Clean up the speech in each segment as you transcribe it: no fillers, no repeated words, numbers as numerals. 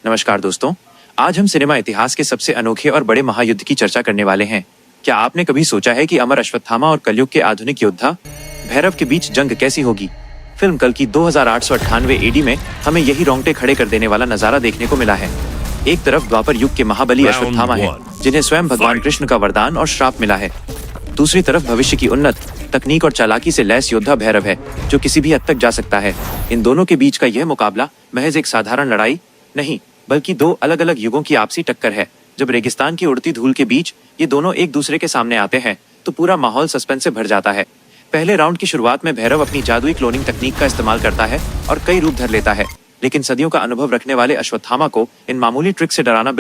नमस्कार दोस्तों, आज हम सिनेमा इतिहास के सबसे अनोखे और बड़े महायुद्ध की चर्चा करने वाले हैं। क्या आपने कभी सोचा है कि अमर अश्वत्थामा और कलयुग के आधुनिक योद्धा भैरव के बीच जंग कैसी होगी? फिल्म कल की 2898 एडी में हमें यही रोंगटे खड़े कर देने वाला नजारा देखने को मिला है। एक तरफ द्वापर युग के महाबली अश्वत्थामा है, जिन्हें स्वयं भगवान कृष्ण का वरदान और श्राप मिला है। दूसरी तरफ भविष्य की उन्नत तकनीक और चालाकी से लैस योद्धा भैरव है, जो किसी भी हद तक जा सकता है। इन दोनों के बीच का यह मुकाबला महज एक साधारण लड़ाई नहीं, बल्कि दो अलग अलग युगों की आपसी टक्कर है। जब रेगिस्तान की उड़ती धूल के बीच ये दोनों एक दूसरे के सामने आते हैं, तो पूरा माहौल सस्पेंस से भर जाता है। पहले राउंड की शुरुआत में भैरव अपनी जादुई क्लोनिंग तकनीक का इस्तेमाल करता है और कई रूप धर लेता है, लेकिन सदियों का अनुभव रखने वाले अश्वत्थामा को इन मामूली ट्रिक से डराना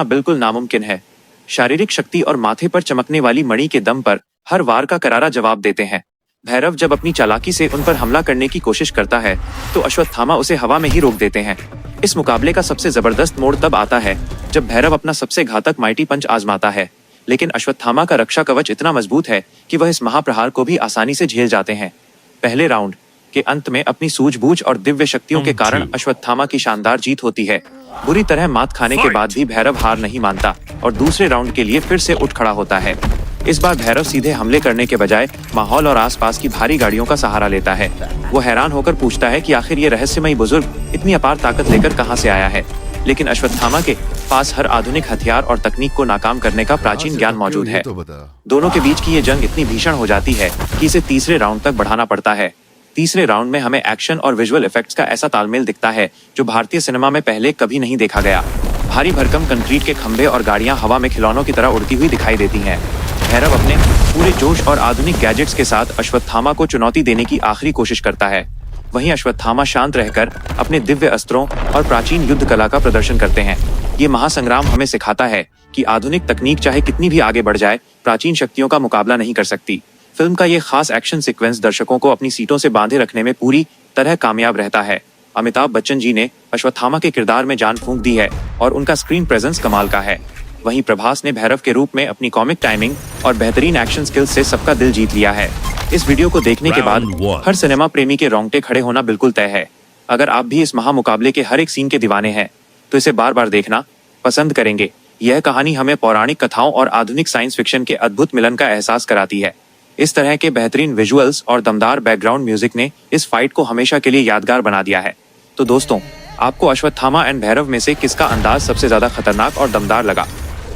बिल्कुल नामुमकिन है। शारीरिक शक्ति और माथे पर चमकने वाली मणि के दम पर हर वार का करारा जवाब देते हैं। भैरव जब अपनी चालाकी से उन पर हमला करने की कोशिश करता है, तो अश्वत्थामा उसे हवा में ही रोक देते हैं। इस मुकाबले का सबसे जबरदस्त मोड़ तब आता है जब भैरव अपना सबसे घातक माइटी पंच आजमाता है, लेकिन अश्वत्थामा का रक्षा कवच इतना मजबूत है कि वह इस महाप्रहार को भी आसानी से झेल जाते हैं। पहले राउंड के अंत में अपनी सूझबूझ और दिव्य शक्तियों के कारण अश्वत्थामा की शानदार जीत होती है। बुरी तरह मात खाने के बाद भी भैरव हार नहीं मानता और दूसरे राउंड के लिए फिर से उठ खड़ा होता है। इस बार भैरव सीधे हमले करने के बजाय माहौल और आसपास की भारी गाड़ियों का सहारा लेता है। वो हैरान होकर पूछता है कि आखिर ये रहस्यमयी बुजुर्ग इतनी अपार ताकत लेकर कहां से आया है, लेकिन अश्वत्थामा के पास हर आधुनिक हथियार और तकनीक को नाकाम करने का प्राचीन ज्ञान मौजूद है। दोनों के बीच की ये जंग इतनी भीषण हो जाती है कि इसे तीसरे राउंड तक बढ़ाना पड़ता है। तीसरे राउंड में हमें एक्शन और विजुअल इफेक्ट्स का ऐसा तालमेल दिखता है जो भारतीय सिनेमा में पहले कभी नहीं देखा गया। भारी भरकम कंक्रीट के खंभे और गाड़ियां हवा में खिलौनों की तरह उड़ती हुई दिखाई देती हैं। भैरव अपने पूरे जोश और आधुनिक गैजेट्स के साथ अश्वत्थामा को चुनौती देने की आखिरी कोशिश करता है। वहीं अश्वत्थामा शांत रहकर अपने दिव्य अस्त्रों और प्राचीन युद्ध कला का प्रदर्शन करते हैं। ये महासंग्राम हमें सिखाता है कि आधुनिक तकनीक चाहे कितनी भी आगे बढ़ जाए, प्राचीन शक्तियों का मुकाबला नहीं कर सकती। फिल्म का ये खास एक्शन सीक्वेंस दर्शकों को अपनी सीटों से बांधे रखने में पूरी तरह कामयाब रहता है। अमिताभ बच्चन जी ने अश्वत्थामा के किरदार में जान फूंक दी है और उनका स्क्रीन प्रेजेंस कमाल का है। वहीं प्रभास ने भैरव के रूप में अपनी कॉमिक टाइमिंग और बेहतरीन एक्शन स्किल्स से सबका दिल जीत लिया है। इस वीडियो को देखने के बाद हर सिनेमा प्रेमी के रोंगटे खड़े होना बिल्कुल तय है। अगर आप भी इस महामुकाबले के हर एक सीन के दीवाने हैं, तो इसे बार बार देखना पसंद करेंगे। यह कहानी हमें पौराणिक कथाओं और आधुनिक साइंस फिक्शन के अद्भुत मिलन का एहसास कराती है। इस तरह के बेहतरीन विजुअल्स और दमदार बैकग्राउंड म्यूजिक ने इस फाइट को हमेशा के लिए यादगार बना दिया है। तो दोस्तों, आपको अश्वत्थामा एंड भैरव में से किसका अंदाज सबसे ज्यादा खतरनाक और दमदार लगा?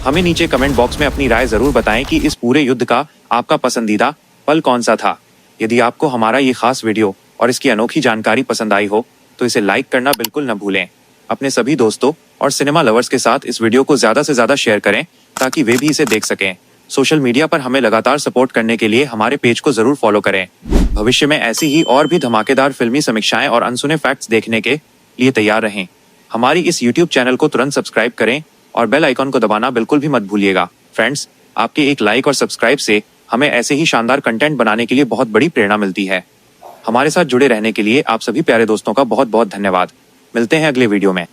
हमें नीचे कमेंट बॉक्स में अपनी राय जरूर बताएं कि इस पूरे युद्ध का आपका पसंदीदा पल कौन सा था। यदि आपको हमारा ये खास वीडियो और इसकी अनोखी जानकारी पसंद आई हो, तो इसे लाइक करना बिल्कुल न भूलें। अपने सभी दोस्तों और सिनेमा लवर्स के साथ इस वीडियो को ज्यादा से ज्यादा शेयर करें, ताकि वे भी इसे देख सकें। सोशल मीडिया पर हमें लगातार सपोर्ट करने के लिए हमारे पेज को जरूर फॉलो करें। भविष्य में ऐसी ही और भी धमाकेदार फिल्मी समीक्षाएं और अनसुने फैक्ट्स देखने के लिए तैयार रहें। हमारी इस YouTube चैनल को तुरंत सब्सक्राइब करें और बेल आइकॉन को दबाना बिल्कुल भी मत भूलिएगा। फ्रेंड्स, आपके एक लाइक और सब्सक्राइब से हमें ऐसे ही शानदार कंटेंट बनाने के लिए बहुत बड़ी प्रेरणा मिलती है। हमारे साथ जुड़े रहने के लिए आप सभी प्यारे दोस्तों का बहुत बहुत धन्यवाद। मिलते हैं अगले वीडियो में।